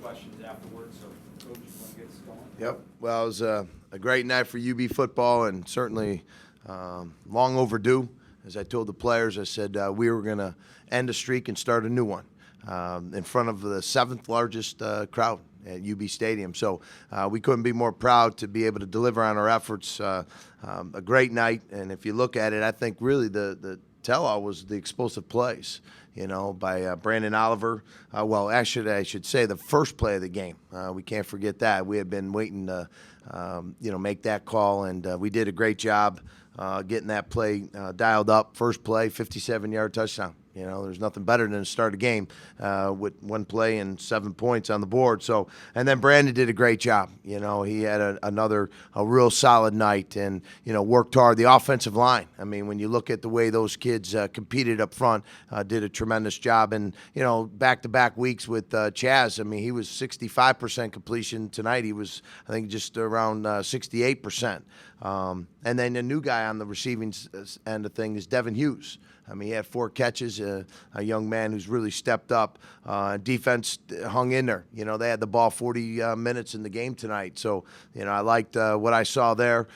questions afterwards. So, Coach, you want to get us going? Yep. Well, it was a great night for UB football, and certainly long overdue. As I told the players, I said we were going to end a streak and start a new one in front of the 7th largest crowd at UB Stadium. So we couldn't be more proud to be able to deliver on our efforts. A great night, and if you look at it, I think really the tell-all was the explosive plays, by Brandon Oliver. Well, actually, I should say the first play of the game. We can't forget that. We had been waiting to, make that call, and we did a great job getting that play dialed up. First play, 57-yard touchdown. There's nothing better than to start a game with one play and 7 points on the board. So, and then Brandon did a great job. He had a real solid night and, worked hard. The offensive line, I mean, when you look at the way those kids competed up front, did a tremendous job. And, back-to-back weeks with Chaz, I mean, he was 65% completion. Tonight he was, I think, just around 68%. And then the new guy on the receiving end of things is Devin Hughes. I mean, he had 4 catches, a young man who's really stepped up. Defense hung in there. They had the ball 40 minutes in the game tonight. So, I liked what I saw there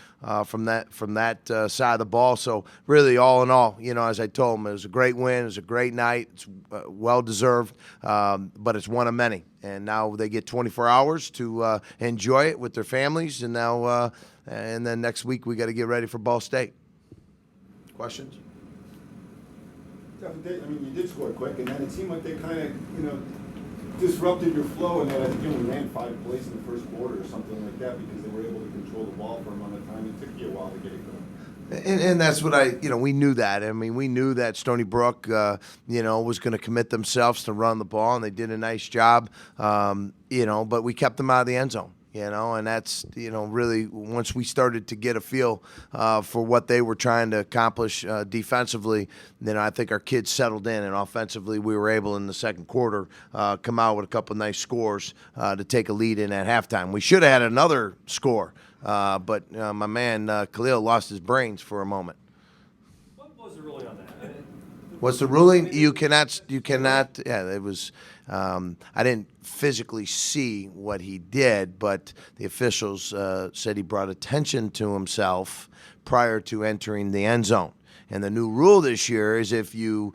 from that side of the ball. So, really, all in all, as I told them, it was a great win. It was a great night. It's well-deserved, but it's one of many. And now they get 24 hours to enjoy it with their families. And now, and then next week, we got to get ready for Ball State. Questions? You did score quick, and then it seemed like they kind of, disrupted your flow, and then I think you only ran 5 plays in the first quarter or something like that because they were able to control the ball for a amount of time. It took you a while to get it going. And that's what we knew that. I mean, we knew that Stony Brook, was going to commit themselves to run the ball, and they did a nice job, but we kept them out of the end zone. And that's, really once we started to get a feel for what they were trying to accomplish defensively, then I think our kids settled in, and offensively we were able in the second quarter come out with a couple nice scores to take a lead in at halftime. We should have had another score, but my man Khalil lost his brains for a moment. What was the ruling on that? What's the ruling? You cannot. Yeah, it was. I didn't physically see what he did, but the officials said he brought attention to himself prior to entering the end zone. And the new rule this year is if you,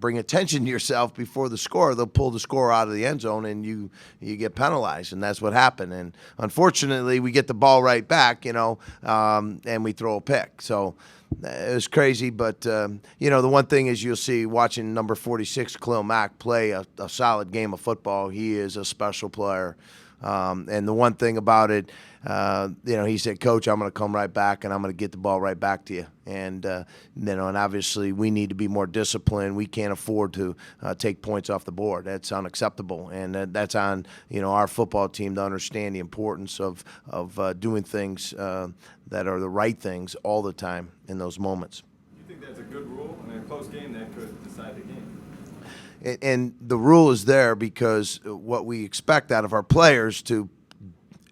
bring attention to yourself before the score, they'll pull the score out of the end zone and you get penalized, and that's what happened. And unfortunately, we get the ball right back, and we throw a pick. So it was crazy, but, the one thing is you'll see watching number 46, Khalil Mack, play a solid game of football. He is a special player. And the one thing about it, he said, Coach, I'm going to come right back and I'm going to get the ball right back to you. And, and obviously we need to be more disciplined. We can't afford to take points off the board. That's unacceptable. And that's on, our football team to understand the importance of doing things that are the right things all the time in those moments. You think that's a good rule? I mean, a close game that could decide the game. And the rule is there because what we expect out of our players to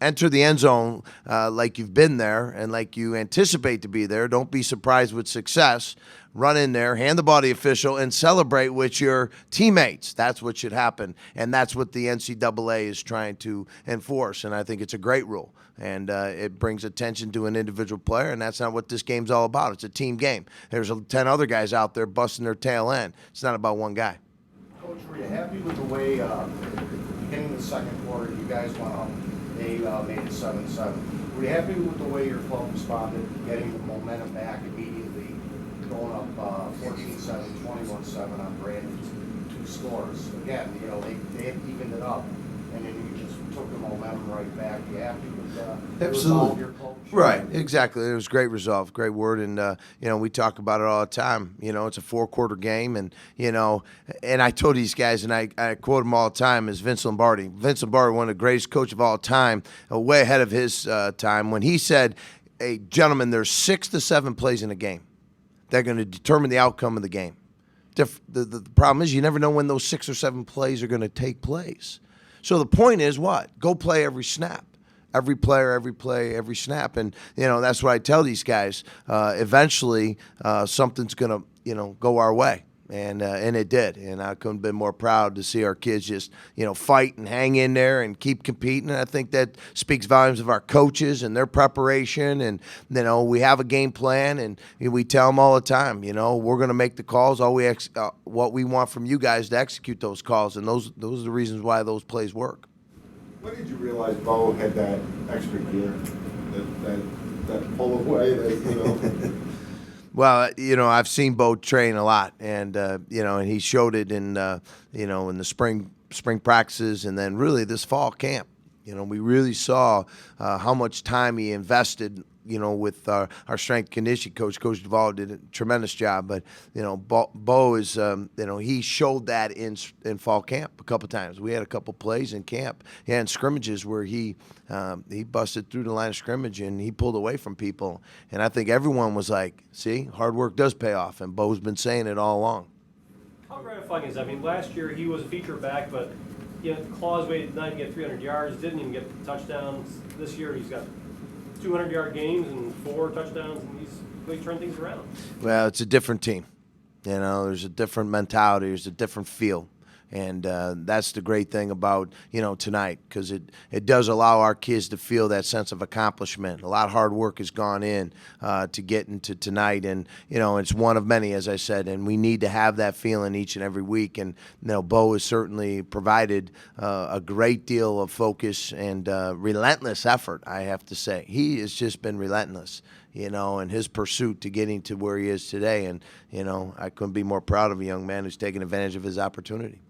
enter the end zone like you've been there and like you anticipate to be there. Don't be surprised with success. Run in there, hand the ball to the official, and celebrate with your teammates. That's what should happen, and that's what the NCAA is trying to enforce, and I think it's a great rule. And it brings attention to an individual player, and that's not what this game's all about. It's a team game. There's 10 other guys out there busting their tail end. It's not about one guy. Coach, were you happy with the way, beginning of the second quarter, you guys went up, they made it 7-7. Were you happy with the way your club responded, getting the momentum back immediately, going up 14-7, 21-7 on Brandon's 2 scores? Again, they had evened it up, and then you just took the momentum right back. You happy with the resolve of your coach? Right, exactly. It was great resolve, great word, and we talk about it all the time. It's a 4-quarter game, and and I told these guys, and I quote him all the time, is Vince Lombardi. Vince Lombardi, one of the greatest coaches of all time, way ahead of his time, when he said, "Hey, gentlemen, there's 6 to 7 plays in a game. They're going to determine the outcome of the game." The problem is you never know when those 6 or 7 plays are going to take place. So the point is what? Go play every snap. Every player, every play, every snap. And, that's what I tell these guys. Eventually, something's going to, go our way. and it did. And I couldn't have been more proud to see our kids just, fight and hang in there and keep competing. And I think that speaks volumes of our coaches and their preparation. And, we have a game plan, and we tell them all the time, we're going to make the calls. What we want from you guys to execute those calls, and those are the reasons why those plays work. When did you realize Bo had that extra gear, that pull away, Well, I've seen Bo train a lot, and and he showed it in in the spring practices, and then really this fall camp. We really saw how much time he invested. With our strength conditioning coach, Coach Duvall did a tremendous job. But Bo is he showed that in fall camp a couple times. We had a couple plays in camp, in scrimmages where he busted through the line of scrimmage and he pulled away from people. And I think everyone was like, "See, hard work does pay off." And Bo's been saying it all along. How gratifying is that? I mean, last year he was a feature back, but Claus waited not to get 300 yards, didn't even get touchdowns. This year he's got 200-yard games and 4 touchdowns, and he's really turned things around. Well, it's a different team. There's a different mentality. There's a different feel. And that's the great thing about, tonight, because it does allow our kids to feel that sense of accomplishment. A lot of hard work has gone in to get into tonight. And, it's one of many, as I said, and we need to have that feeling each and every week. And, Bo has certainly provided a great deal of focus and relentless effort, I have to say. He has just been relentless, in his pursuit to getting to where he is today. And, I couldn't be more proud of a young man who's taken advantage of his opportunity.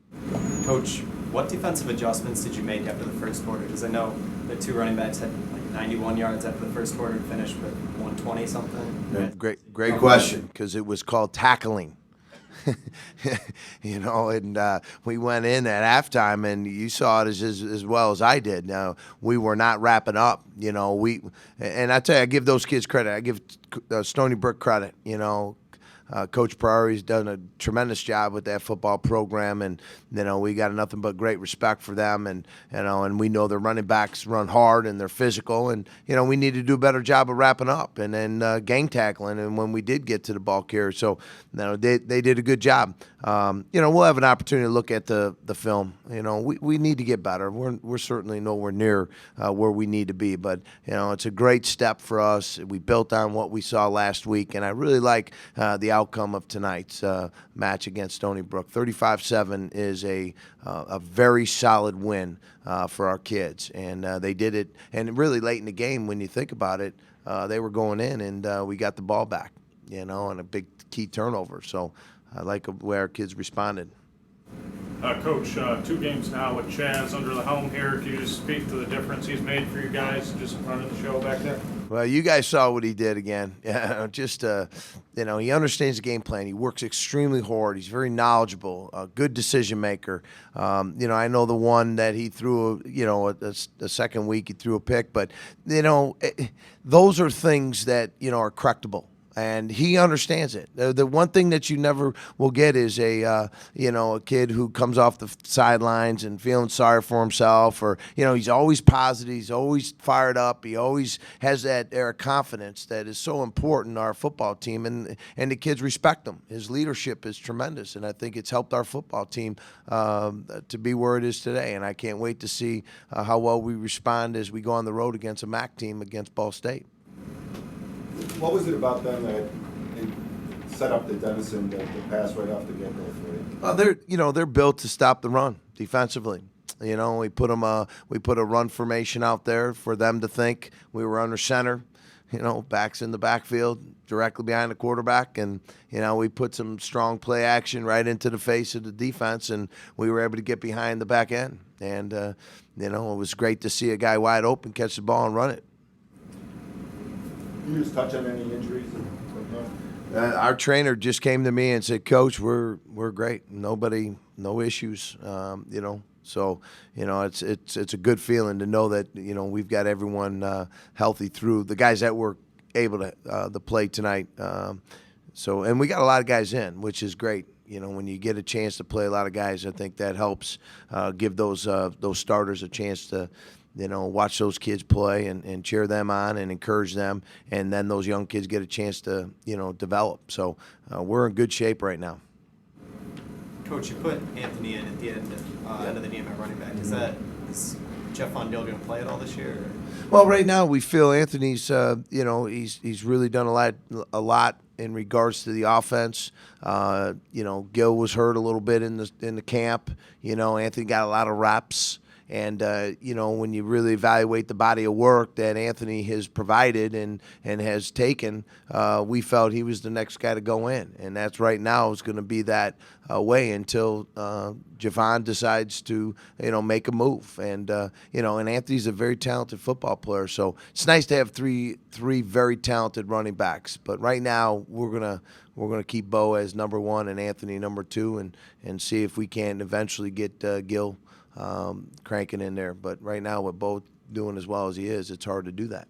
Coach, what defensive adjustments did you make after the first quarter? Because I know the 2 running backs had like 91 yards after the first quarter and finished with 120 something. Great question, because it was called tackling. And we went in at halftime, and you saw it as well as I did. Now, we were not wrapping up. And I tell you, I give those kids credit. I give Stony Brook credit. Coach Priory's done a tremendous job with that football program, and we got nothing but great respect for them, and and we know their running backs run hard and they're physical, and we need to do a better job of wrapping up and then gang tackling, and when we did get to the ball carrier, so they did a good job. We'll have an opportunity to look at the film. We need to get better. We're certainly nowhere near where we need to be, but it's a great step for us. We built on what we saw last week, and I really like the outcome of tonight's match against Stony Brook. 35-7 is a very solid win for our kids, and they did it. And really late in the game, when you think about it, they were going in, and we got the ball back, and a big key turnover. So I like the way our kids responded. Coach, 2 games now with Chaz under the helm here. Can you just speak to the difference he's made for you guys just in front of the show back there? Well, you guys saw what he did again. He understands the game plan. He works extremely hard. He's very knowledgeable, a good decision maker. I know the one that he threw, the second week he threw a pick, but, those are things that, are correctable. And he understands it. The one thing that you never will get is a kid who comes off the sidelines and feeling sorry for himself, or he's always positive, he's always fired up, he always has that air of confidence that is so important to our football team, and the kids respect him. His leadership is tremendous, and I think it's helped our football team to be where it is today. And I can't wait to see how well we respond as we go on the road against a MAC team against Ball State. What was it about them that set up the Denison to pass right off the get-go for you? They're built to stop the run defensively. We put a run formation out there for them to think. We were under center, backs in the backfield directly behind the quarterback, and we put some strong play action right into the face of the defense, and we were able to get behind the back end. And it was great to see a guy wide open catch the ball and run it. Can you just touch on any injuries? Our trainer just came to me and said, "Coach, we're great. No issues. So it's a good feeling to know that we've got everyone healthy through the guys that were able to play tonight. And we got a lot of guys in, which is great. When you get a chance to play a lot of guys, I think that helps give those starters a chance to watch those kids play and cheer them on and encourage them, and then those young kids get a chance to develop. So we're in good shape right now. Coach, you put Anthony in at the end of the game at running back. Is Jeff Von Dill going to play at all this year? Or? Well, right now we feel Anthony's, he's really done a lot in regards to the offense. Gil was hurt a little bit in the camp. Anthony got a lot of reps. And, when you really evaluate the body of work that Anthony has provided and has taken, we felt he was the next guy to go in. And that's right now is going to be that way until Javon decides to, make a move. And Anthony's a very talented football player. So it's nice to have three very talented running backs. But right now we're gonna keep Bo as number one and Anthony number two and see if we can eventually get Gil cranking in there. But right now with Bo doing as well as he is, it's hard to do that.